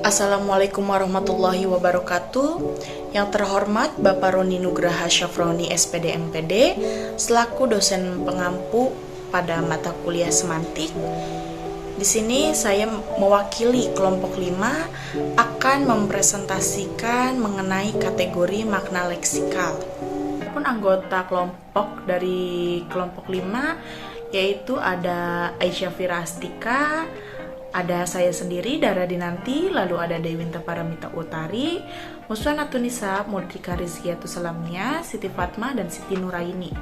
Assalamualaikum warahmatullahi wabarakatuh. Yang terhormat Bapak Roni Nugraha Syafroni SPD MPD selaku dosen pengampu pada mata kuliah semantik. Di sini saya mewakili kelompok 5 akan mempresentasikan mengenai kategori makna leksikal. Pun anggota kelompok dari kelompok 5 yaitu ada Aisyah Fira Astika, ada saya sendiri, Dara Dinanti, lalu ada Dewinta Paramita Utari, Muswana Tunisa, Mudrika Rizkiatu Salamia, Siti Fatma, dan Siti Nuraini.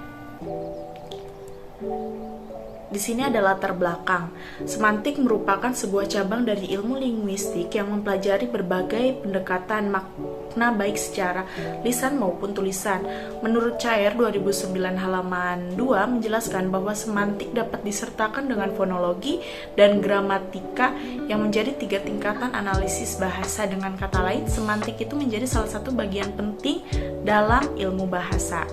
Di sini ada latar belakang. Semantik merupakan sebuah cabang dari ilmu linguistik yang mempelajari berbagai pendekatan makna baik secara lisan maupun tulisan. Menurut Cair 2009 halaman 2 menjelaskan bahwa semantik dapat disertakan dengan fonologi dan gramatika yang menjadi 3 tingkatan analisis bahasa. Dengan kata lain, semantik itu menjadi salah satu bagian penting dalam ilmu bahasa.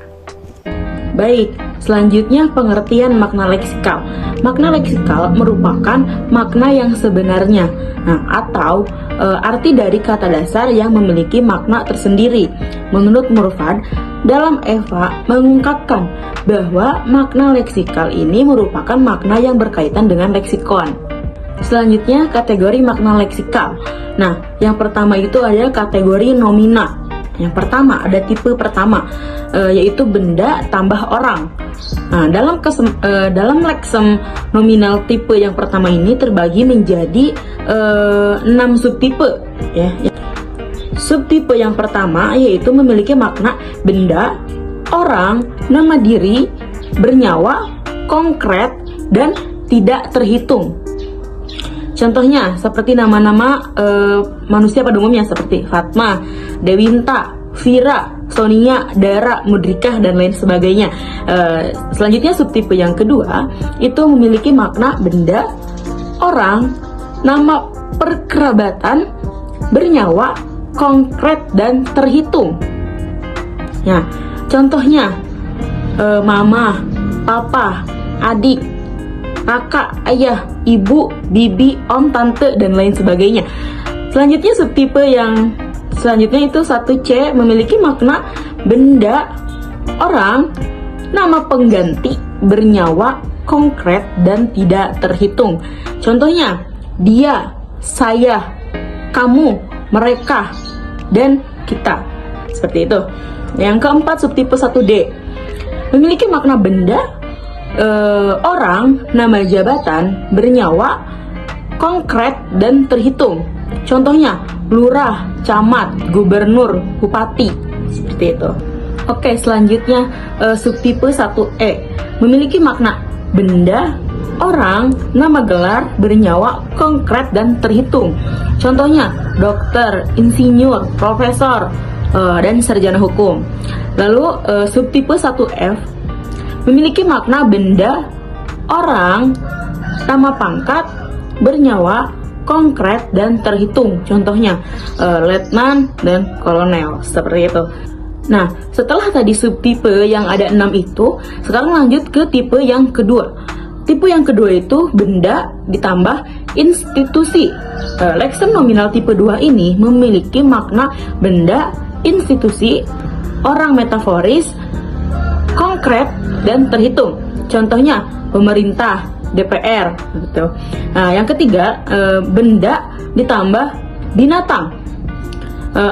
Baik, selanjutnya pengertian makna leksikal. Makna leksikal merupakan makna yang sebenarnya, atau arti dari kata dasar yang memiliki makna tersendiri. Menurut Murfad, dalam Eva mengungkapkan bahwa makna leksikal ini merupakan makna yang berkaitan dengan leksikon. Selanjutnya kategori makna leksikal. Yang pertama itu adalah kategori nomina. Yang pertama ada tipe pertama, yaitu benda tambah orang. Dalam leksem nominal tipe yang pertama ini terbagi menjadi 6 subtipe. Subtipe yang pertama yaitu memiliki makna benda, orang, nama diri, bernyawa, konkret, dan tidak terhitung. Contohnya seperti nama-nama manusia pada umumnya seperti Fatma, Dewinta, Fira, Sonia, Dara, Mudrika, dan lain sebagainya. Selanjutnya subtipe yang kedua itu memiliki makna benda, orang, nama perkerabatan, bernyawa, konkret, dan terhitung. Contohnya mama, papa, adik, kakak, ayah, ibu, bibi, om, tante, dan lain sebagainya. Selanjutnya subtipe yang selanjutnya itu 1C memiliki makna benda, orang, nama pengganti, bernyawa, konkret, dan tidak terhitung. Contohnya dia, saya, kamu, mereka, dan kita. Seperti itu. Yang keempat subtipe 1D memiliki makna benda, orang, nama jabatan, bernyawa, konkret, dan terhitung. Contohnya lurah, camat, gubernur, bupati. Seperti itu. Oke, selanjutnya subtipe 1E memiliki makna benda, orang, nama gelar, bernyawa, konkret, dan terhitung. Contohnya dokter, insinyur, profesor, dan sarjana hukum. Lalu subtipe 1F memiliki makna benda, orang, nama pangkat, bernyawa, konkret, dan terhitung. Contohnya letnan dan kolonel. Seperti itu. Setelah tadi subtipe yang ada 6 itu, sekarang lanjut ke tipe yang kedua. Tipe yang kedua itu benda ditambah institusi. Leksem nominal tipe 2 ini memiliki makna benda, institusi, orang metaforis, konkret, dan terhitung. Contohnya pemerintah, DPR, gitu. Yang ketiga benda ditambah binatang.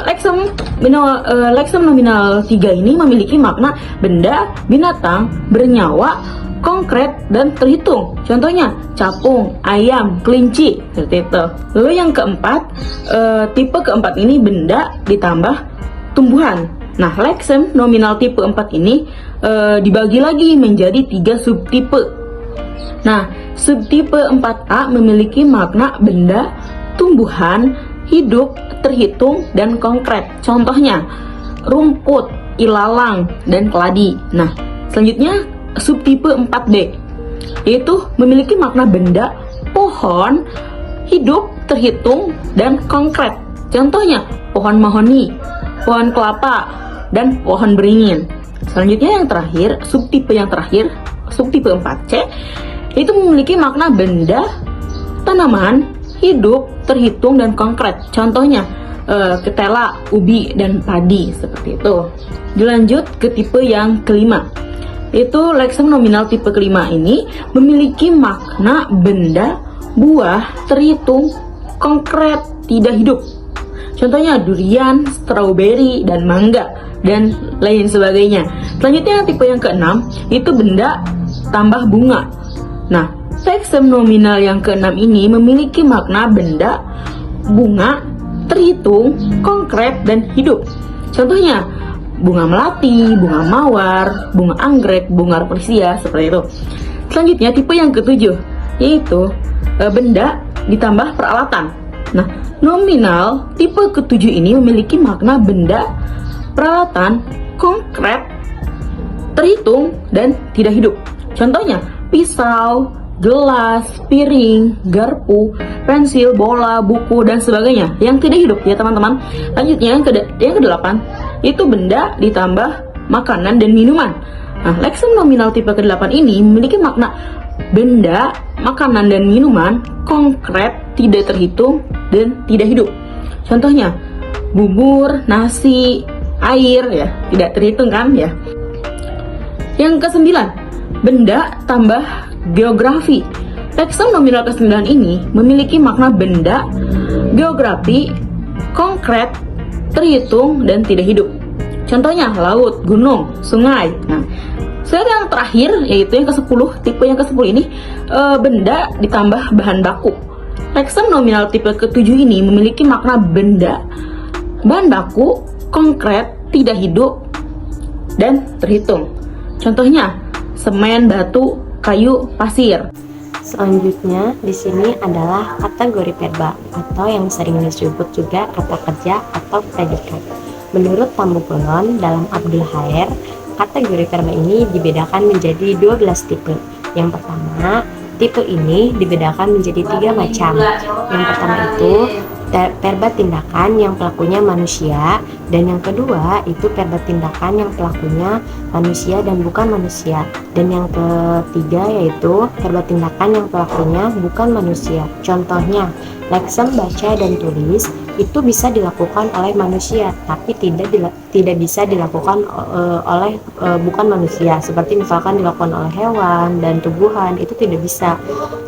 Leksem nominal 3 ini memiliki makna benda, binatang, bernyawa, konkret, dan terhitung. Contohnya capung, ayam, kelinci, seperti itu. Lalu yang keempat, tipe keempat ini benda ditambah tumbuhan. Leksem nominal tipe 4 ini dibagi lagi menjadi 3 subtipe. Subtipe 4A memiliki makna benda, tumbuhan, hidup, terhitung, dan konkret. Contohnya rumput, ilalang, dan keladi. Selanjutnya subtipe 4D yaitu memiliki makna benda, pohon, hidup, terhitung, dan konkret. Contohnya pohon mahoni, pohon kelapa, dan pohon beringin. Selanjutnya yang terakhir, subtipe 4C itu memiliki makna benda, tanaman, hidup, terhitung, dan konkret. Contohnya, ketela, ubi, dan padi, seperti itu. Dilanjut ke tipe yang kelima. Itu leksem nominal tipe kelima ini memiliki makna benda, buah, terhitung, konkret, tidak hidup. Contohnya durian, strawberry, dan mangga, dan lain sebagainya. Selanjutnya tipe yang keenam, itu benda tambah bunga. Nah, leksem nominal yang keenam ini memiliki makna benda, bunga, terhitung, konkret, dan hidup. Contohnya, bunga melati, bunga mawar, bunga anggrek, bunga arpesia, seperti itu. Selanjutnya, tipe yang ketujuh, yaitu benda ditambah peralatan. Nah, nominal tipe ketujuh ini memiliki makna benda, peralatan, konkret, terhitung, dan tidak hidup. Contohnya, pisau, gelas, piring, garpu, pensil, bola, buku, dan sebagainya yang tidak hidup ya teman-teman. Lanjutnya yang kedelapan, itu benda ditambah makanan dan minuman. Nah, leksem nominal tipe ke-8 ini memiliki makna benda, makanan, dan minuman, konkret, tidak terhitung, dan tidak hidup. Contohnya, bubur, nasi, air, ya, tidak terhitung kan ya. Yang kesembilan, benda tambah geografi. Leksem nominal ke-9 ini memiliki makna benda, geografi, konkret, terhitung, dan tidak hidup. Contohnya laut, gunung, sungai. Nah, yang terakhir yaitu yang ke-10, tipe yang ke-10 ini benda ditambah bahan baku. Leksem nominal tipe ke-7 ini memiliki makna benda, bahan baku, konkret, tidak hidup, dan terhitung. Contohnya semen, batu, kayu, pasir. Selanjutnya di sini adalah kategori verba atau yang sering disebut juga kata kerja atau predikat. Menurut Tambukunon dalam Abdul Khair, kategori verba ini dibedakan menjadi 12 tipe. Yang pertama, tipe ini dibedakan menjadi 3 macam. Yang pertama itu verba tindakan yang pelakunya manusia, dan yang kedua itu verba tindakan yang pelakunya manusia dan bukan manusia, dan yang ketiga yaitu verba tindakan yang pelakunya bukan manusia. Contohnya, leksem baca dan tulis itu bisa dilakukan oleh manusia tapi tidak bisa dilakukan oleh bukan manusia, seperti misalkan dilakukan oleh hewan dan tumbuhan, itu tidak bisa.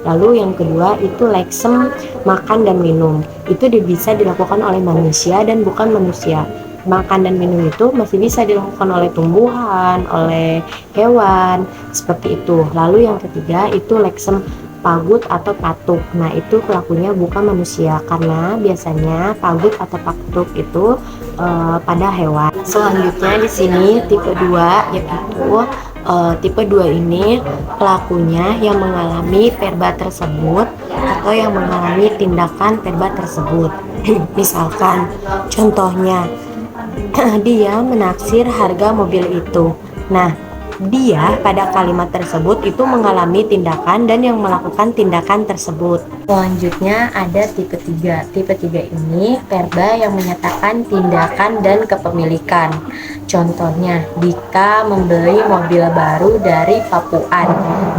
Lalu yang kedua itu leksem makan dan minum, itu bisa dilakukan oleh manusia dan bukan manusia. Makan dan minum itu masih bisa dilakukan oleh tumbuhan, oleh hewan, seperti itu. Lalu yang ketiga itu leksem pagut atau patuk. Nah, itu pelakunya bukan manusia karena biasanya pagut atau patuk itu pada hewan. Selanjutnya di sini tipe 2 yaitu tipe 2 ini pelakunya yang mengalami verba tersebut atau yang mengalami tindakan verba tersebut. Misalkan contohnya dia menaksir harga mobil itu. Nah, dia pada kalimat tersebut itu mengalami tindakan dan yang melakukan tindakan tersebut. Selanjutnya ada tipe 3. Tipe 3 ini verba yang menyatakan tindakan dan kepemilikan. Contohnya, Dika membeli mobil baru dari Papuan.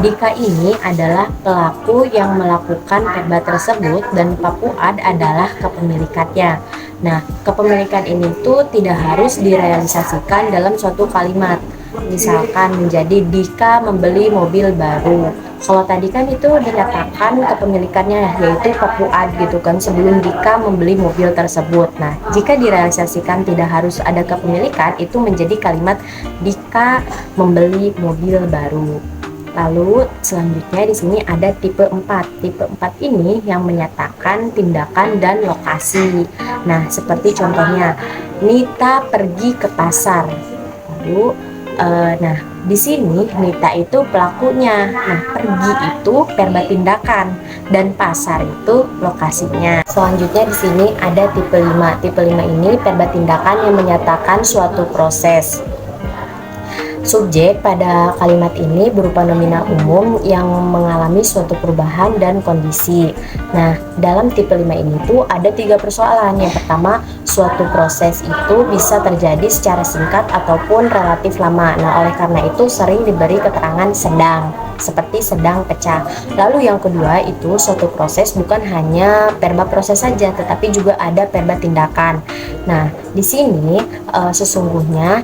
Dika ini adalah pelaku yang melakukan verba tersebut dan Papuan adalah kepemilikannya. Nah, kepemilikan ini tuh tidak harus direalisasikan dalam suatu kalimat. Misalkan menjadi Dika membeli mobil baru. Kalau tadi kan itu dinyatakan kepemilikannya yaitu Papuan gitu kan sebelum Dika membeli mobil tersebut. Nah, jika direalisasikan tidak harus ada kepemilikan, itu menjadi kalimat Dika membeli mobil baru. Lalu selanjutnya di sini ada tipe 4. Tipe 4 ini yang menyatakan tindakan dan lokasi. Nah, seperti contohnya Nita pergi ke pasar. Lalu nah, di sini Nita itu pelakunya. Nah, pergi itu verba tindakan dan pasar itu lokasinya. Selanjutnya di sini ada tipe 5. Tipe 5 ini verba tindakan yang menyatakan suatu proses. Subjek pada kalimat ini berupa nominal umum yang mengalami suatu perubahan dan kondisi. Nah, dalam tipe 5 ini tuh ada 3 persoalan. Yang pertama, suatu proses itu bisa terjadi secara singkat ataupun relatif lama. Nah, oleh karena itu sering diberi keterangan sedang, seperti sedang pecah. Lalu yang kedua itu suatu proses bukan hanya verba proses saja, tetapi juga ada verba tindakan. Nah, di sini sesungguhnya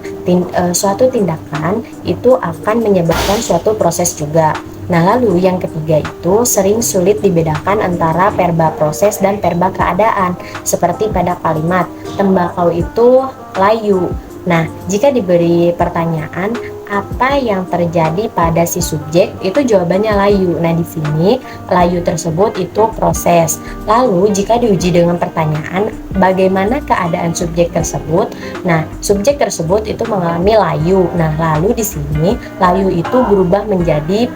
suatu tindakan itu akan menyebabkan suatu proses juga. Nah, lalu yang ketiga itu sering sulit dibedakan antara verba proses dan verba keadaan, seperti pada kalimat tembakau itu layu. Nah, jika diberi pertanyaan apa yang terjadi pada si subjek, itu jawabannya layu. Nah, di sini layu tersebut itu proses. Lalu jika diuji dengan pertanyaan bagaimana keadaan subjek tersebut, nah subjek tersebut itu mengalami layu. Nah, lalu di sini layu itu berubah menjadi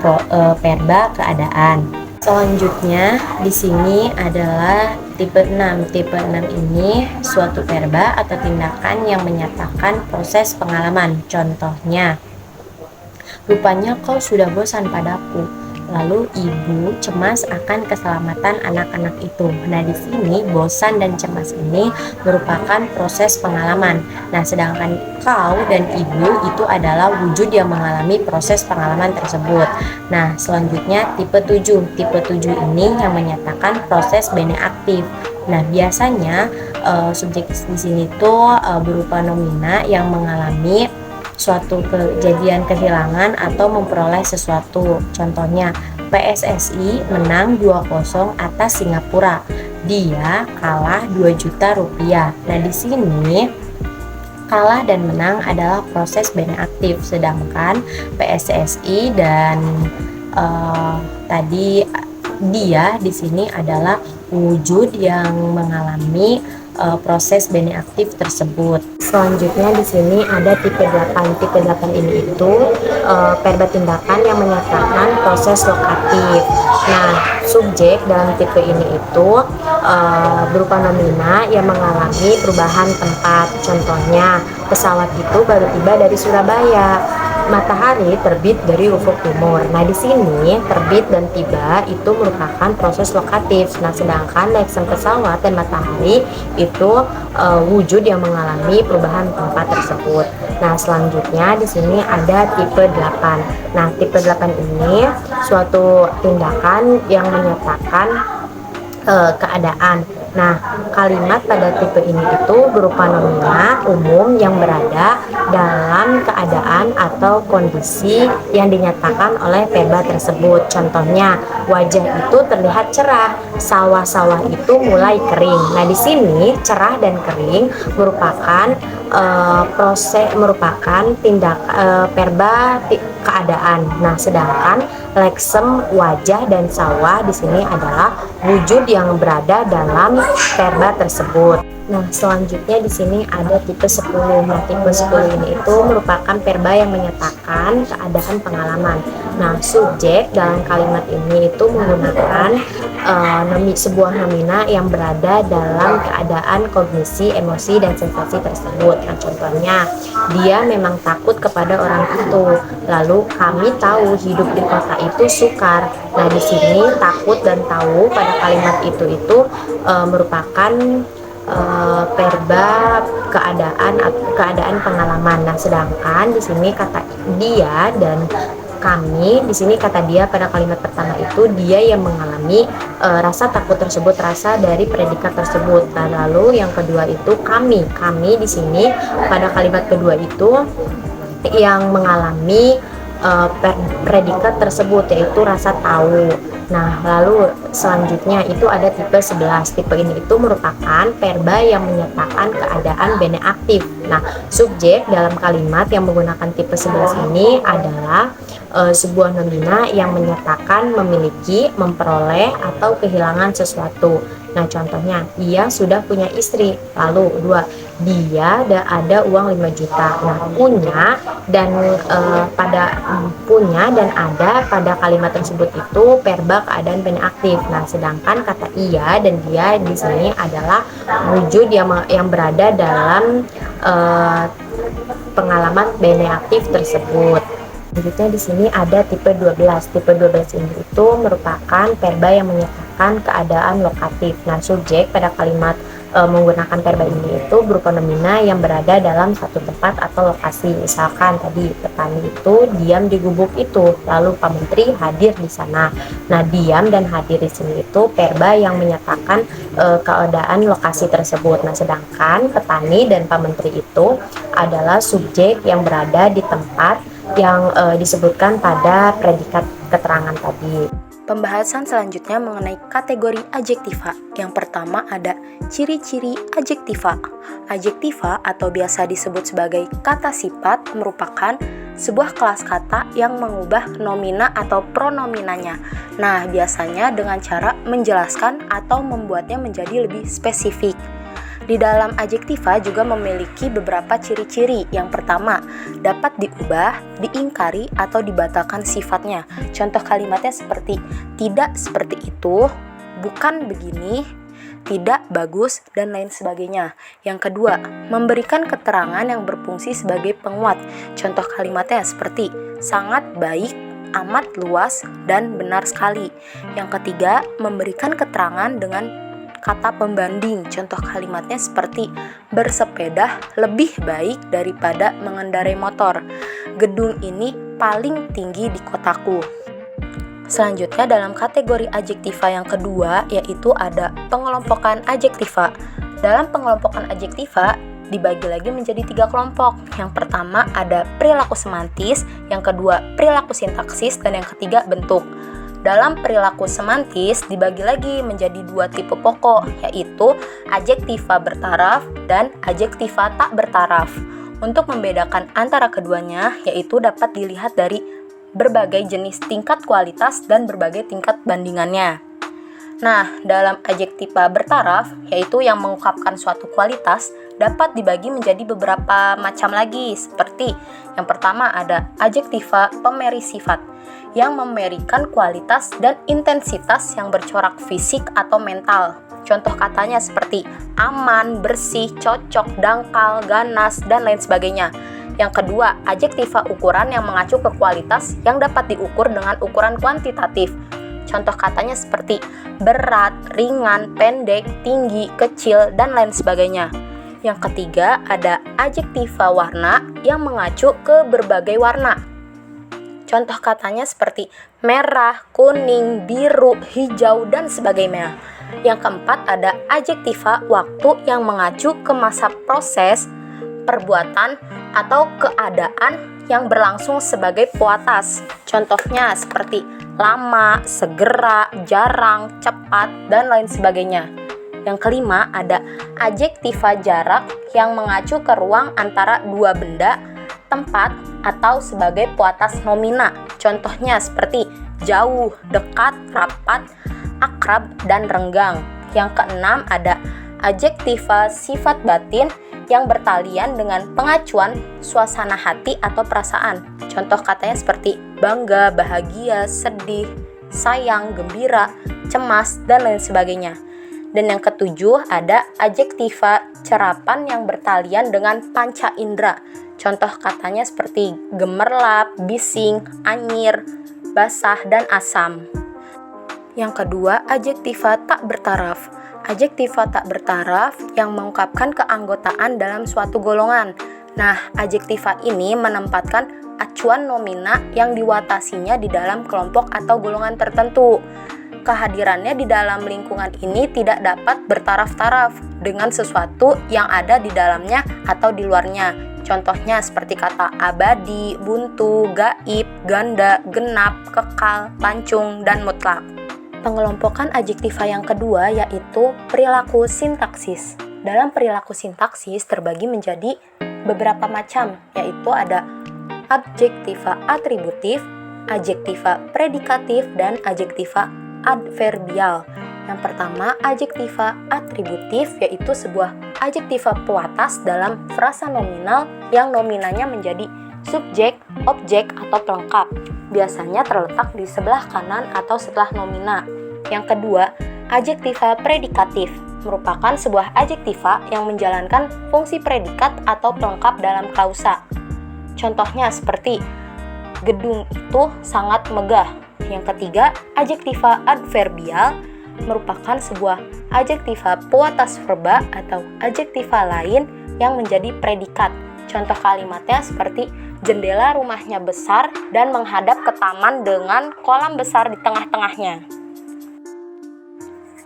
verba keadaan. Selanjutnya di sini adalah tipe 6. Tipe 6 ini suatu verba atau tindakan yang menyatakan proses pengalaman. Contohnya, rupanya kau sudah bosan padaku. Lalu ibu cemas akan keselamatan anak-anak itu. Nah, di sini bosan dan cemas ini merupakan proses pengalaman. Nah, sedangkan kau dan ibu itu adalah wujud yang mengalami proses pengalaman tersebut. Nah, selanjutnya tipe 7. Tipe 7 ini yang menyatakan proses bene aktif. Nah, biasanya subjek di sini tuh berupa nomina yang mengalami suatu kejadian kehilangan atau memperoleh sesuatu. Contohnya, PSSI menang 2-0 atas Singapura. Dia kalah 2 juta rupiah. Nah, di sini kalah dan menang adalah proses bene aktif, sedangkan PSSI dan tadi dia di sini adalah wujud yang mengalami proses bene aktif tersebut. Selanjutnya di sini ada tipe 8. Tipe 8 ini itu verba tindakan yang menyatakan proses lokatif. Nah, subjek dalam tipe ini itu berupa nomina yang mengalami perubahan tempat. Contohnya, pesawat itu baru tiba dari Surabaya. Matahari terbit dari ufuk timur. Nah, di sini terbit dan tiba itu merupakan proses lokatif. Nah, sedangkan leksen pesawat dan matahari itu wujud yang mengalami perubahan tempat tersebut. Nah, selanjutnya di sini ada tipe 8. Nah, tipe 8 ini suatu tindakan yang menyatakan keadaan. Nah, kalimat pada tipe ini itu berupa nomina umum yang berada dalam keadaan atau kondisi yang dinyatakan oleh verba tersebut. Contohnya, wajah itu terlihat cerah, sawah-sawah itu mulai kering. Nah, di sini cerah dan kering merupakan tindak verba keadaan. Nah, sedangkan leksem wajah dan sawah di sini adalah wujud yang berada dalam verba tersebut. Nah, selanjutnya di sini ada tipe 10. Nah, tipe 10 ini itu merupakan verba yang menyatakan keadaan pengalaman. Nah, subjek dalam kalimat ini itu menggunakan sebuah nomina yang berada dalam keadaan kognisi, emosi, dan sensasi tersebut. Nah, contohnya, dia memang takut kepada orang itu. Lalu kami tahu hidup di kota itu sukar. Nah, di sini takut dan tahu pada kalimat itu merupakan verba keadaan pengalaman. Nah, sedangkan di sini kata dia dan kami, di sini kata dia pada kalimat pertama itu dia yang mengalami rasa takut tersebut, rasa dari predikat tersebut. Nah, lalu yang kedua itu kami di sini pada kalimat kedua itu yang mengalami predikat tersebut, yaitu rasa tahu. Nah, lalu selanjutnya itu ada tipe 11. Tipe ini itu merupakan verba yang menyatakan keadaan bene aktif. Nah, subjek dalam kalimat yang menggunakan tipe 11 ini adalah sebuah nomina yang menyatakan memiliki, memperoleh, atau kehilangan sesuatu. Nah, contohnya, dia sudah punya istri. Lalu, 2, dia ada uang 5 juta. Nah, punya dan ada pada kalimat tersebut itu verba keadaan bene aktif. Nah, sedangkan kata ia dan dia di sini adalah wujud yang berada dalam pengalaman bene aktif tersebut. Selanjutnya di sini ada tipe 12. Tipe 12 ini itu merupakan verba yang menyatakan merupakan keadaan lokatif. Nah, subjek pada kalimat menggunakan verba ini itu berupa nomina yang berada dalam satu tempat atau lokasi. Misalkan tadi petani itu diam di gubuk itu, lalu Pak Menteri hadir di sana. Nah, diam dan hadir di sini itu verba yang menyatakan keadaan lokasi tersebut. Nah, sedangkan petani dan Pak Menteri itu adalah subjek yang berada di tempat yang disebutkan pada predikat keterangan tadi. Pembahasan selanjutnya mengenai kategori adjektiva. Yang pertama ada ciri-ciri adjektiva. Adjektiva atau biasa disebut sebagai kata sifat merupakan sebuah kelas kata yang mengubah nomina atau pronominanya. Nah, biasanya dengan cara menjelaskan atau membuatnya menjadi lebih spesifik. Di dalam adjektiva juga memiliki beberapa ciri-ciri. Yang pertama, dapat diubah, diingkari, atau dibatalkan sifatnya. Contoh kalimatnya seperti tidak seperti itu, bukan begini, tidak bagus, dan lain sebagainya. Yang kedua, memberikan keterangan yang berfungsi sebagai penguat. Contoh kalimatnya seperti sangat baik, amat luas, dan benar sekali. Yang ketiga, memberikan keterangan dengan kata pembanding. Contoh kalimatnya seperti bersepeda lebih baik daripada mengendarai motor. Gedung ini paling tinggi di kotaku. Selanjutnya dalam kategori adjektiva yang kedua yaitu ada pengelompokan adjektiva. Dalam pengelompokan adjektiva dibagi lagi menjadi 3 kelompok. Yang pertama ada perilaku semantis, yang kedua perilaku sintaksis, dan yang ketiga bentuk. Dalam perilaku semantis dibagi lagi menjadi 2 tipe pokok, yaitu adjektiva bertaraf dan adjektiva tak bertaraf. Untuk membedakan antara keduanya, yaitu dapat dilihat dari berbagai jenis tingkat kualitas dan berbagai tingkat bandingannya. Nah, dalam adjektiva bertaraf, yaitu yang mengungkapkan suatu kualitas, dapat dibagi menjadi beberapa macam lagi, seperti yang pertama ada adjektiva pemeri sifat, yang memerikan kualitas dan intensitas yang bercorak fisik atau mental. Contoh katanya seperti aman, bersih, cocok, dangkal, ganas, dan lain sebagainya. Yang kedua, adjektiva ukuran yang mengacu ke kualitas yang dapat diukur dengan ukuran kuantitatif. Contoh katanya seperti berat, ringan, pendek, tinggi, kecil, dan lain sebagainya. Yang ketiga, ada adjektiva warna yang mengacu ke berbagai warna. Contoh katanya seperti merah, kuning, biru, hijau, dan sebagainya. Yang keempat ada adjektiva waktu yang mengacu ke masa proses, perbuatan, atau keadaan yang berlangsung sebagai puatas. Contohnya seperti lama, segera, jarang, cepat, dan lain sebagainya. Yang kelima ada adjektiva jarak yang mengacu ke ruang antara dua benda, tempat, atau sebagai puatas nomina. Contohnya seperti jauh, dekat, rapat, akrab, dan renggang. Yang keenam ada adjektiva sifat batin yang bertalian dengan pengacuan suasana hati atau perasaan. Contoh katanya seperti bangga, bahagia, sedih, sayang, gembira, cemas, dan lain sebagainya. Dan yang ketujuh ada adjektiva cerapan yang bertalian dengan panca indera. Contoh katanya seperti gemerlap, bising, anyir, basah, dan asam. Yang kedua, adjektiva tak bertaraf. Adjektiva tak bertaraf yang mengungkapkan keanggotaan dalam suatu golongan. Nah, adjektiva ini menempatkan acuan nomina yang diwatasinya di dalam kelompok atau golongan tertentu. Kehadirannya di dalam lingkungan ini tidak dapat bertaraf-taraf dengan sesuatu yang ada di dalamnya atau di luarnya. Contohnya seperti kata abadi, buntu, gaib, ganda, genap, kekal, lancung, dan mutlak. Pengelompokan adjektiva yang kedua yaitu perilaku sintaksis. Dalam perilaku sintaksis terbagi menjadi beberapa macam, yaitu ada adjektiva atributif, adjektiva predikatif, dan adjektiva adverbial. Yang pertama, adjektiva atributif yaitu sebuah adjektiva pewatas dalam frasa nominal yang nominanya menjadi subjek, objek, atau pelengkap. Biasanya terletak di sebelah kanan atau setelah nomina. Yang kedua, adjektiva predikatif merupakan sebuah adjektiva yang menjalankan fungsi predikat atau pelengkap dalam klausa. Contohnya seperti gedung itu sangat megah. Yang ketiga, adjektiva adverbial merupakan sebuah adjektiva puatas verba atau adjektiva lain yang menjadi predikat. Contoh kalimatnya seperti jendela rumahnya besar dan menghadap ke taman dengan kolam besar di tengah-tengahnya.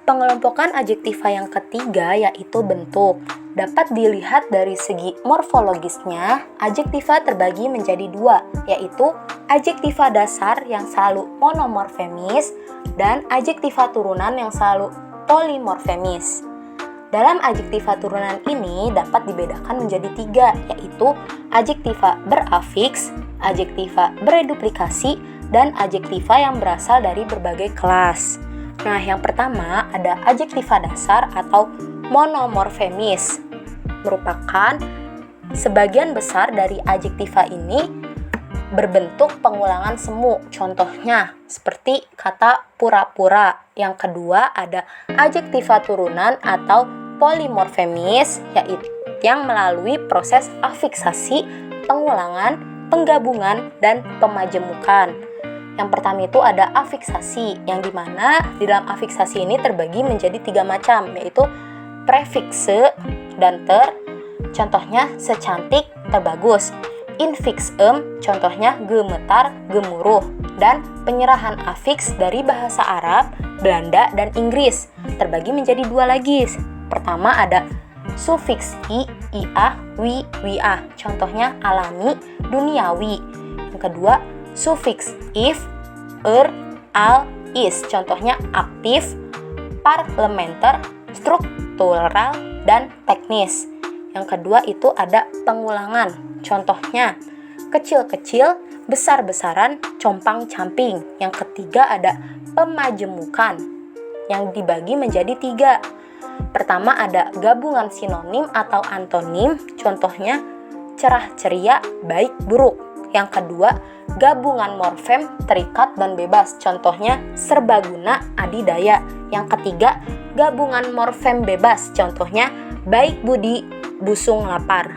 Pengelompokan adjektiva yang ketiga yaitu bentuk. Dapat dilihat dari segi morfologisnya, adjektiva terbagi menjadi dua, yaitu adjektiva dasar yang selalu monomorfemis dan adjektiva turunan yang selalu polimorfemis. Dalam adjektiva turunan ini dapat dibedakan menjadi tiga, yaitu adjektiva berafiks, adjektiva bereduplikasi, dan adjektiva yang berasal dari berbagai kelas. Nah, yang pertama ada adjektiva dasar atau monomorfemis. Merupakan sebagian besar dari adjektiva ini berbentuk pengulangan semu. Contohnya seperti kata pura-pura. Yang kedua ada adjektiva turunan atau polimorfemis, yaitu yang melalui proses afiksasi, pengulangan, penggabungan, dan pemajemukan. Yang pertama itu ada afiksasi, yang dimana di dalam afiksasi ini terbagi menjadi tiga macam, yaitu prefikse dan ter, contohnya secantik, terbagus. Infixem, contohnya gemetar, gemuruh. Dan penyerahan afiks dari bahasa Arab, Belanda, dan Inggris terbagi menjadi dua lagi. Pertama ada sufiks i, ia, wi, wia, contohnya alami, duniawi. Yang kedua sufiks if, al, is, contohnya aktif, parlementer, struktural, dan teknis. Yang kedua itu ada pengulangan, contohnya kecil-kecil, besar-besaran, compang-camping. Yang ketiga ada pemajemukan yang dibagi menjadi tiga. Pertama ada gabungan sinonim atau antonim, contohnya cerah ceria, baik buruk. Yang kedua gabungan morfem, terikat dan bebas, contohnya serbaguna, adidaya. Yang ketiga gabungan morfem bebas, contohnya baik budi, busung lapar.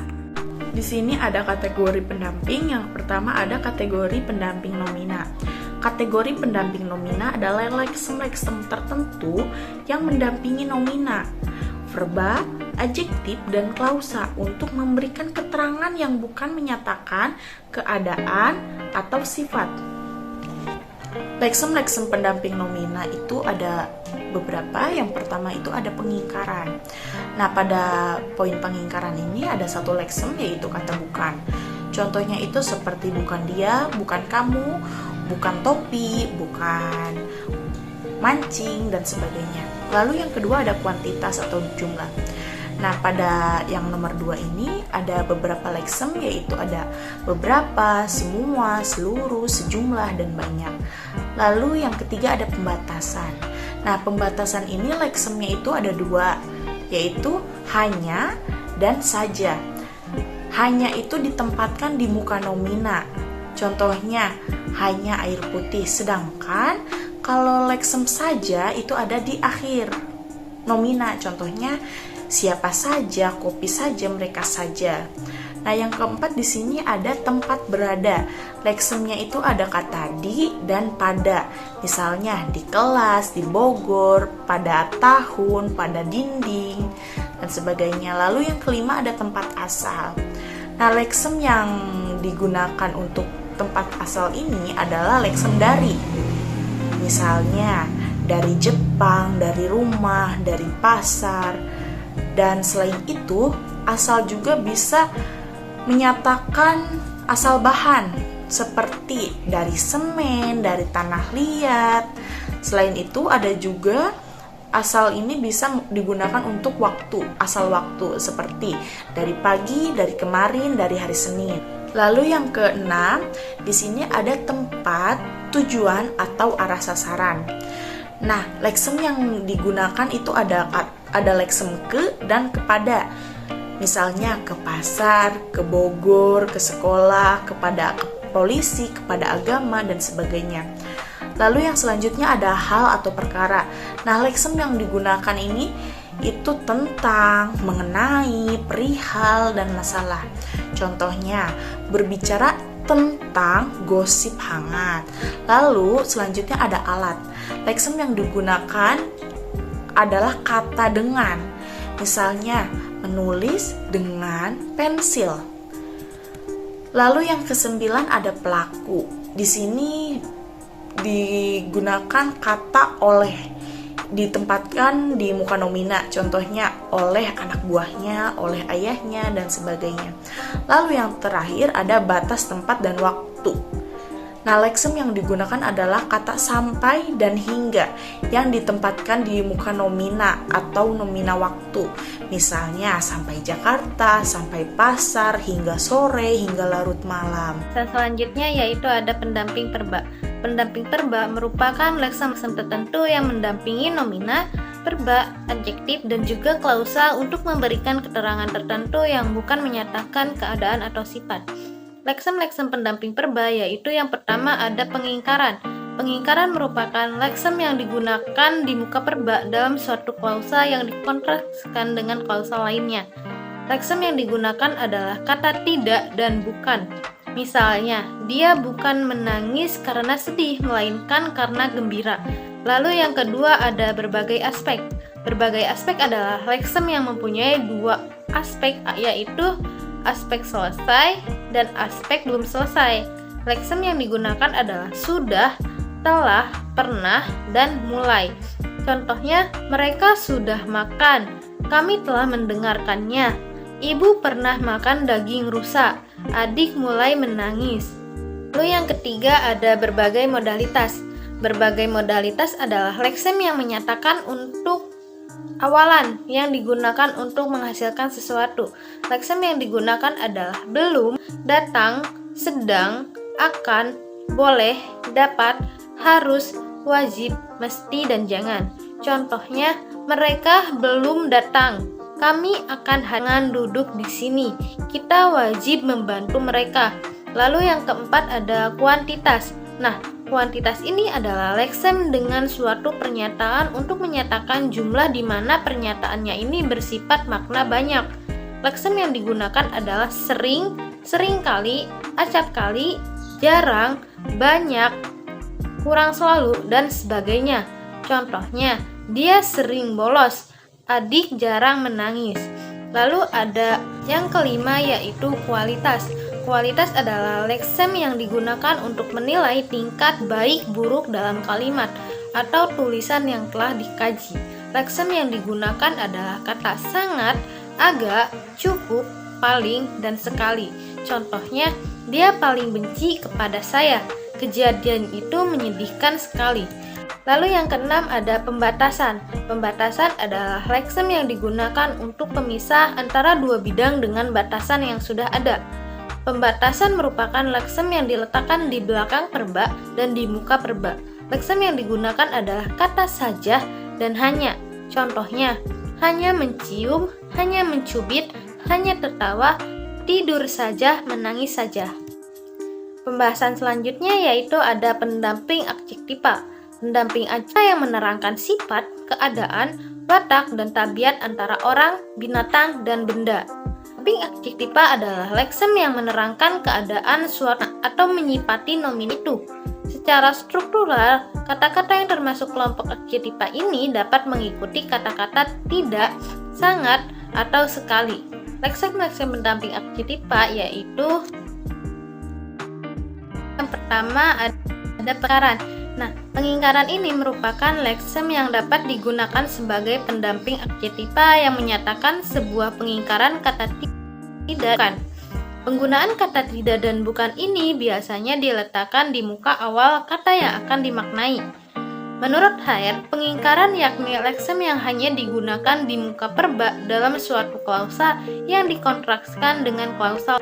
Di sini ada kategori pendamping. Yang pertama ada kategori pendamping nomina. Kategori pendamping nomina adalah leksem-leksem tertentu yang mendampingi nomina, verba, adjektif, dan klausa untuk memberikan keterangan yang bukan menyatakan keadaan atau sifat. Leksem-leksem pendamping nomina itu ada beberapa. Yang pertama itu ada pengingkaran. Nah, pada poin pengingkaran ini ada satu leksem yaitu kata bukan. Contohnya itu seperti bukan dia, bukan kamu, bukan topi, bukan mancing, dan sebagainya. Lalu yang kedua ada kuantitas atau jumlah. Nah, pada yang nomor 2 ini ada beberapa leksem, yaitu ada beberapa, semua, seluruh, sejumlah, dan banyak. Lalu yang ketiga ada pembatasan. Nah, pembatasan ini leksemnya itu ada dua, yaitu hanya dan saja. Hanya itu ditempatkan di muka nomina. Contohnya hanya air putih, sedangkan kalau leksem saja itu ada di akhir nomina. Contohnya siapa saja, kopi saja, mereka saja. Nah, yang keempat di sini ada tempat berada. Leksemnya itu ada kata di dan pada. Misalnya di kelas, di Bogor, pada tahun, pada dinding, dan sebagainya. Lalu yang kelima ada tempat asal. Nah, leksem yang digunakan untuk tempat asal ini adalah leksem dari. Misalnya dari Jepang, dari rumah, dari pasar. Dan selain itu, asal juga bisa menyatakan asal bahan, seperti dari semen, dari tanah liat. Selain itu ada juga asal ini bisa digunakan untuk waktu, asal waktu, seperti dari pagi, dari kemarin, dari hari Senin. Lalu yang keenam, di sini ada tempat, tujuan, atau arah sasaran. Nah, leksem yang digunakan itu ada leksem ke dan kepada. Misalnya ke pasar, ke Bogor, ke sekolah, kepada polisi, kepada agama, dan sebagainya. Lalu yang selanjutnya ada hal atau perkara. Nah, leksem yang digunakan ini itu tentang, mengenai, perihal, dan masalah. Contohnya, berbicara tentang gosip hangat. Lalu selanjutnya ada alat. Leksem yang digunakan adalah kata dengan. Misalnya, menulis dengan pensil. Lalu yang kesembilan ada pelaku. Di sini digunakan kata oleh, ditempatkan di muka nomina, contohnya oleh anak buahnya, oleh ayahnya, dan sebagainya. Lalu yang terakhir ada batas tempat dan waktu. Nah, leksem yang digunakan adalah kata sampai dan hingga yang ditempatkan di muka nomina atau nomina waktu. Misalnya sampai Jakarta, sampai pasar, hingga sore, hingga larut malam. Dan selanjutnya yaitu ada pendamping perba. Pendamping perba merupakan leksem tertentu yang mendampingi nomina, perba, adjektif, dan juga klausa untuk memberikan keterangan tertentu yang bukan menyatakan keadaan atau sifat. Leksem-leksem pendamping perba yaitu yang pertama ada pengingkaran. Pengingkaran merupakan leksem yang digunakan di muka perba dalam suatu klausa yang dikontraskan dengan klausa lainnya. Leksem yang digunakan adalah kata tidak dan bukan. Misalnya, dia bukan menangis karena sedih, melainkan karena gembira. Lalu yang kedua ada berbagai aspek. Berbagai aspek adalah leksem yang mempunyai dua aspek, yaitu aspek selesai dan aspek belum selesai. Leksem yang digunakan adalah sudah, telah, pernah, dan mulai. Contohnya, mereka sudah makan, kami telah mendengarkannya. Ibu pernah makan daging rusa, adik mulai menangis. Lalu yang ketiga ada berbagai modalitas. Berbagai modalitas adalah leksem yang menyatakan untuk awalan yang digunakan untuk menghasilkan sesuatu. Leksem yang digunakan adalah belum, datang, sedang, akan, boleh, dapat, harus, wajib, mesti, dan jangan. Contohnya, mereka belum datang. Kami akan duduk di sini. Kita wajib membantu mereka. Lalu yang keempat ada kuantitas. Nah, kuantitas ini adalah leksem dengan suatu pernyataan untuk menyatakan jumlah di mana pernyataannya ini bersifat makna banyak. Leksem yang digunakan adalah sering, seringkali, acap kali, jarang, banyak, kurang selalu, dan sebagainya. Contohnya, dia sering bolos, adik jarang menangis. Lalu ada yang kelima yaitu kualitas. Kualitas adalah leksem yang digunakan untuk menilai tingkat baik buruk dalam kalimat atau tulisan yang telah dikaji. Leksem yang digunakan adalah kata sangat, agak, cukup, paling, dan sekali. Contohnya, dia paling benci kepada saya. Kejadian itu menyedihkan sekali. Lalu yang keenam ada pembatasan. Pembatasan adalah leksem yang digunakan untuk pemisah antara dua bidang dengan batasan yang sudah ada. Pembatasan merupakan leksem yang diletakkan di belakang perba dan di muka perba. Leksem yang digunakan adalah kata saja dan hanya. Contohnya, hanya mencium, hanya mencubit, hanya tertawa, tidur saja, menangis saja. Pembahasan selanjutnya yaitu ada pendamping adjektiva. Pendamping adjektiva yang menerangkan sifat, keadaan, watak, dan tabiat antara orang, binatang, dan benda. Pendamping adjektiva adalah leksem yang menerangkan keadaan suatu atau menyifati nomin itu. Secara struktural, kata-kata yang termasuk kelompok adjektiva ini dapat mengikuti kata-kata tidak, sangat, atau sekali. Leksem-leksem pendamping adjektiva yaitu yang pertama ada pengingkaran. Nah, pengingkaran ini merupakan leksem yang dapat digunakan sebagai pendamping adjektiva yang menyatakan sebuah pengingkaran kata tidak bukan. Penggunaan kata tidak dan bukan ini biasanya diletakkan di muka awal kata yang akan dimaknai. Menurut Haier, pengingkaran yakni leksem yang hanya digunakan di muka perba dalam suatu klausa yang dikontrakskan dengan klausa.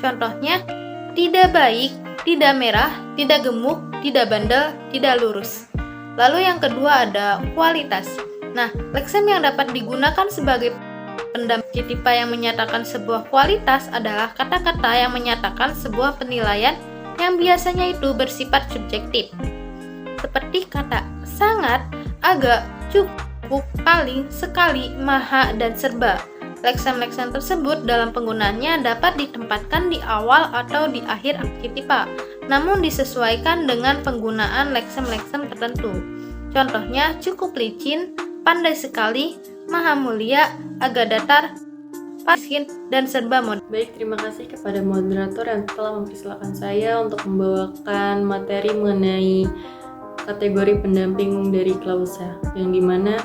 Contohnya, tidak baik, tidak merah, tidak gemuk, tidak bandel, tidak lurus. Lalu yang kedua ada kualitas. Nah, leksem yang dapat digunakan sebagai pendamping adjektiva yang menyatakan sebuah kualitas adalah kata-kata yang menyatakan sebuah penilaian yang biasanya itu bersifat subjektif. Seperti kata sangat, agak, cukup, paling, sekali, maha, dan serba. Leksem-leksem tersebut dalam penggunaannya dapat ditempatkan di awal atau di akhir adjektiva, namun disesuaikan dengan penggunaan leksem-leksem tertentu. Contohnya cukup licin, pandai sekali, maha mulia, agak datar, miskin, dan serba modern. Baik, terima kasih kepada moderator yang telah mempersilahkan saya untuk membawakan materi mengenai kategori pendamping dari klausa, yang dimana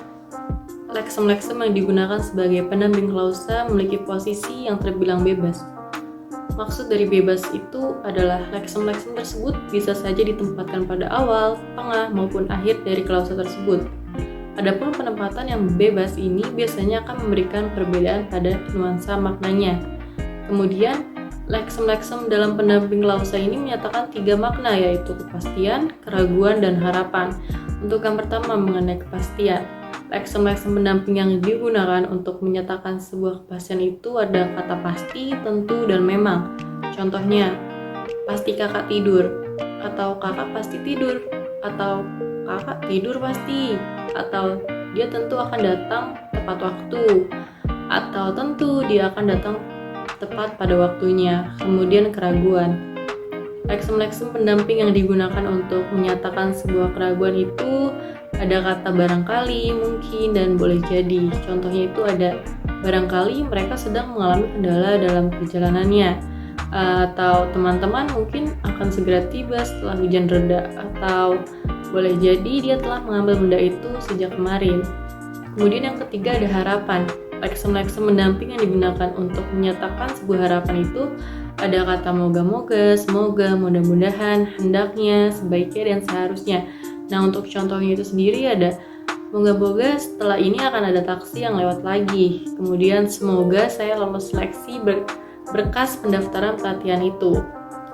leksem-leksem yang digunakan sebagai pendamping klausa memiliki posisi yang terbilang bebas. Maksud dari bebas itu adalah leksem-leksem tersebut bisa saja ditempatkan pada awal, tengah, maupun akhir dari klausa tersebut. Adapun penempatan yang bebas ini biasanya akan memberikan perbedaan pada nuansa maknanya. Kemudian, leksem-leksem dalam pendamping klausa ini menyatakan 3 makna, yaitu kepastian, keraguan, dan harapan. Untuk yang pertama mengenai kepastian, leksem-leksem pendamping yang digunakan untuk menyatakan sebuah kepastian itu ada kata pasti, tentu, dan memang. Contohnya, pasti kakak tidur, atau kakak pasti tidur, atau kakak tidur pasti, atau dia tentu akan datang tepat waktu, atau tentu dia akan datang tepat pada waktunya. Kemudian keraguan. Leksem-leksem pendamping yang digunakan untuk menyatakan sebuah keraguan itu ada kata barangkali, mungkin, dan boleh jadi. Contohnya itu ada barangkali mereka sedang mengalami kendala dalam perjalanannya, atau teman-teman mungkin akan segera tiba setelah hujan reda, atau boleh jadi dia telah mengambil benda itu sejak kemarin. Kemudian yang ketiga ada harapan. Leksem-leksem pendamping yang digunakan untuk menyatakan sebuah harapan itu ada kata moga-moga, semoga, mudah-mudahan, hendaknya, sebaiknya, dan seharusnya. Nah, untuk contohnya itu sendiri ada moga-moga setelah ini akan ada taksi yang lewat lagi. Kemudian semoga saya lolos seleksi berkas pendaftaran pelatihan itu.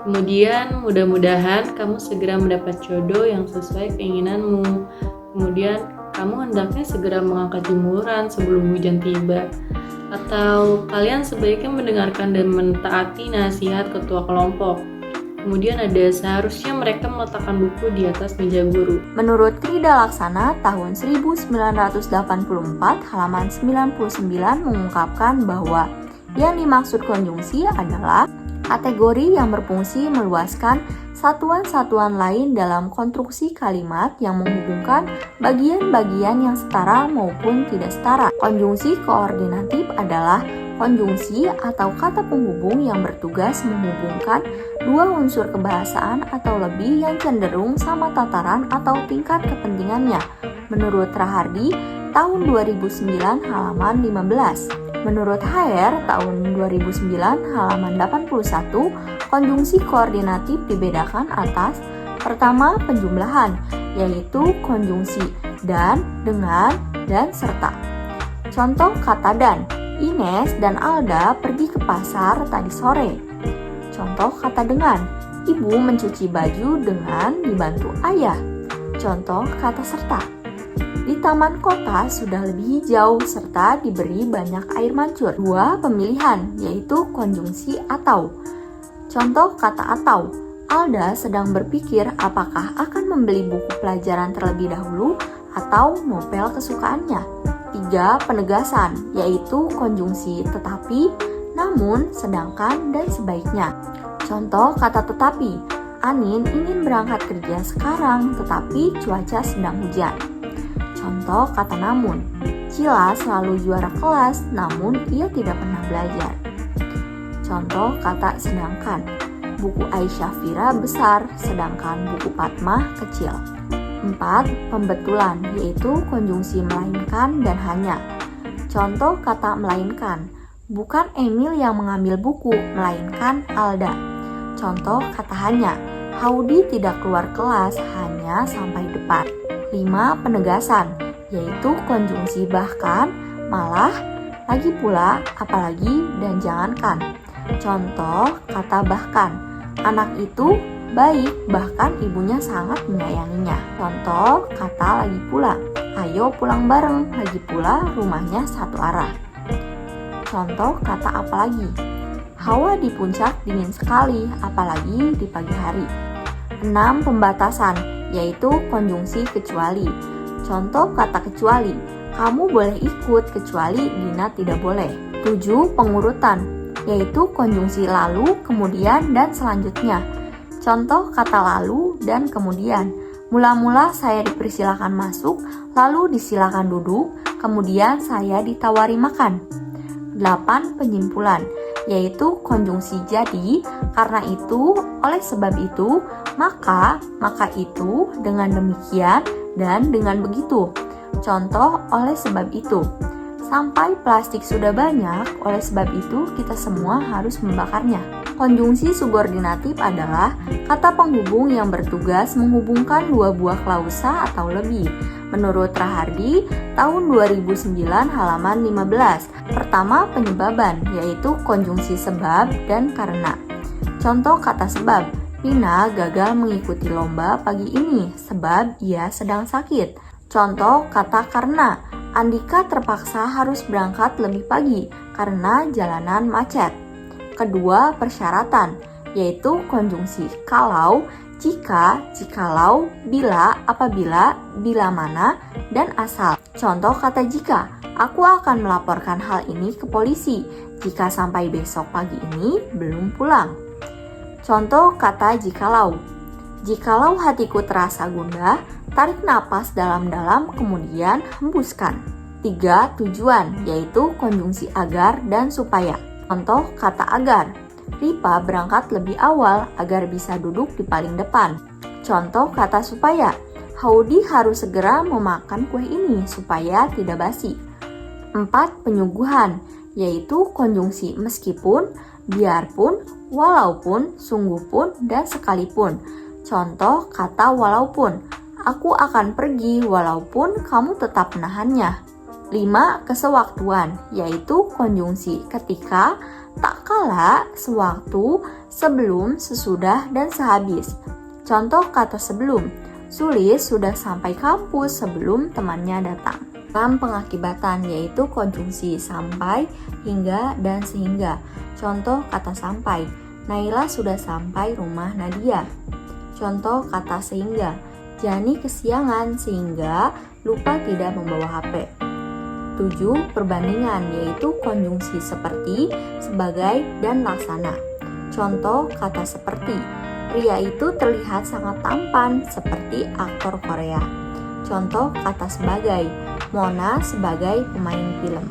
Kemudian mudah-mudahan kamu segera mendapat jodoh yang sesuai keinginanmu. Kemudian kamu hendaknya segera mengangkat jemuran sebelum hujan tiba. Atau kalian sebaiknya mendengarkan dan mentaati nasihat ketua kelompok. Kemudian ada seharusnya mereka meletakkan buku di atas meja guru. Menurut Krida Laksana tahun 1984 halaman 99 mengungkapkan bahwa yang dimaksud konjungsi adalah kategori yang berfungsi meluaskan satuan-satuan lain dalam konstruksi kalimat yang menghubungkan bagian-bagian yang setara maupun tidak setara. Konjungsi koordinatif adalah konjungsi atau kata penghubung yang bertugas menghubungkan dua unsur kebahasaan atau lebih yang cenderung sama tataran atau tingkat kepentingannya. Menurut Rahardi tahun 2009 halaman 15. Menurut HR tahun 2009 halaman 81, konjungsi koordinatif dibedakan atas pertama penjumlahan, yaitu konjungsi dan, dengan, dan serta. Contoh kata dan, Ines dan Alda pergi ke pasar tadi sore. Contoh kata dengan, ibu mencuci baju dengan dibantu ayah. Contoh kata serta, di taman kota sudah lebih hijau serta diberi banyak air mancur. Dua pemilihan, yaitu konjungsi atau. Contoh kata atau, Alda sedang berpikir apakah akan membeli buku pelajaran terlebih dahulu atau novel kesukaannya. Tiga penegasan, yaitu konjungsi tetapi, namun, sedangkan, dan sebaiknya. Contoh kata tetapi, Anin ingin berangkat kerja sekarang tetapi cuaca sedang hujan. Contoh kata namun, Cila selalu juara kelas namun ia tidak pernah belajar. Contoh kata sedangkan, buku Aisyah Fira besar sedangkan buku Fatmah kecil. 4. Pembetulan, yaitu konjungsi melainkan dan hanya. Contoh kata melainkan, bukan Emil yang mengambil buku, melainkan Alda. Contoh kata hanya, Haudi tidak keluar kelas hanya sampai depan. 5. Penegasan, yaitu konjungsi bahkan, malah, lagi pula, apalagi, dan jangankan. Contoh kata bahkan, anak itu baik bahkan ibunya sangat menyayanginya. Contoh kata lagi pula, ayo pulang bareng, lagi pula rumahnya satu arah. Contoh kata apalagi, hawa di puncak dingin sekali apalagi di pagi hari. 6. Pembatasan, yaitu konjungsi kecuali. Contoh kata kecuali, kamu boleh ikut kecuali Dina tidak boleh. 7. Pengurutan, yaitu konjungsi lalu, kemudian, dan selanjutnya. Contoh kata lalu dan kemudian, Mula-mula saya dipersilakan masuk, lalu disilakan duduk, kemudian saya ditawari makan. 8. Penyimpulan, yaitu konjungsi jadi, karena itu, oleh sebab itu, maka itu, dengan demikian, dan dengan begitu. Contoh, oleh sebab itu. Sampai plastik sudah banyak, oleh sebab itu kita semua harus membakarnya. Konjungsi subordinatif adalah kata penghubung yang bertugas menghubungkan dua buah klausa atau lebih. Menurut Rahardi, tahun 2009 halaman 15. Pertama, penyebaban, yaitu konjungsi sebab dan karena. Contoh kata sebab, Pina gagal mengikuti lomba pagi ini sebab ia sedang sakit. Contoh kata karena, Andika terpaksa harus berangkat lebih pagi karena jalanan macet. Kedua, persyaratan, yaitu konjungsi kalau, jika, jikalau, bila, apabila, bila mana, dan asal. Contoh kata jika, aku akan melaporkan hal ini ke polisi jika sampai besok pagi ini belum pulang. Contoh kata jikalau, jikalau hatiku terasa gundah, tarik napas dalam-dalam kemudian hembuskan. 3. Tujuan, yaitu konjungsi agar dan supaya. Contoh kata agar, Ripa berangkat lebih awal agar bisa duduk di paling depan. Contoh kata supaya, Haudi harus segera memakan kue ini supaya tidak basi. 4. Penyungguhan, yaitu konjungsi meskipun, biarpun, walaupun, sungguh pun, dan sekalipun. Contoh kata walaupun, aku akan pergi walaupun kamu tetap menahannya. 5. Kesewaktuan, yaitu konjungsi ketika, tak kala, sewaktu, sebelum, sesudah, dan sehabis. Contoh kata sebelum, Sulis sudah sampai kampus sebelum temannya datang. 6. Pengakibatan, yaitu konjungsi sampai, hingga, dan sehingga. Contoh kata sampai, Naila sudah sampai rumah Nadia. Contoh kata sehingga, Jani kesiangan sehingga lupa tidak membawa HP. 7. Perbandingan, yaitu konjungsi seperti, sebagai, dan laksana. Contoh kata seperti, pria itu terlihat sangat tampan seperti aktor Korea. Contoh kata sebagai, Mona sebagai pemain film.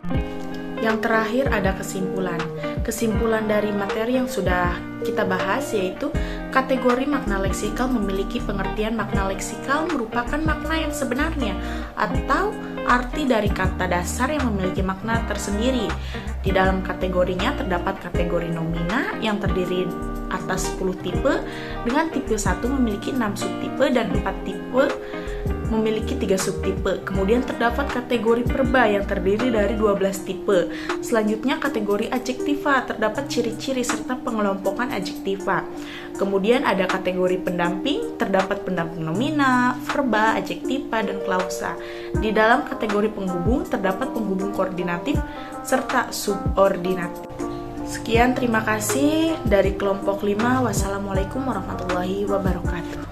Yang terakhir ada kesimpulan. Kesimpulan dari materi yang sudah kita bahas yaitu kategori makna leksikal memiliki pengertian makna leksikal merupakan makna yang sebenarnya atau arti dari kata dasar yang memiliki makna tersendiri. Di dalam kategorinya terdapat kategori nomina yang terdiri atas 10 tipe, dengan tipe 1 memiliki 6 subtipe dan 4 tipe memiliki 3 subtipe. Kemudian terdapat kategori perba yang terdiri dari 12 tipe. Selanjutnya kategori adjektiva, terdapat ciri-ciri serta pengelompokan adjektiva. Kemudian ada kategori pendamping, terdapat pendamping nomina, verba, adjektiva, dan klausa. Di dalam kategori penghubung terdapat penghubung koordinatif serta subordinatif. Sekian, terima kasih dari kelompok 5. Wassalamualaikum warahmatullahi wabarakatuh.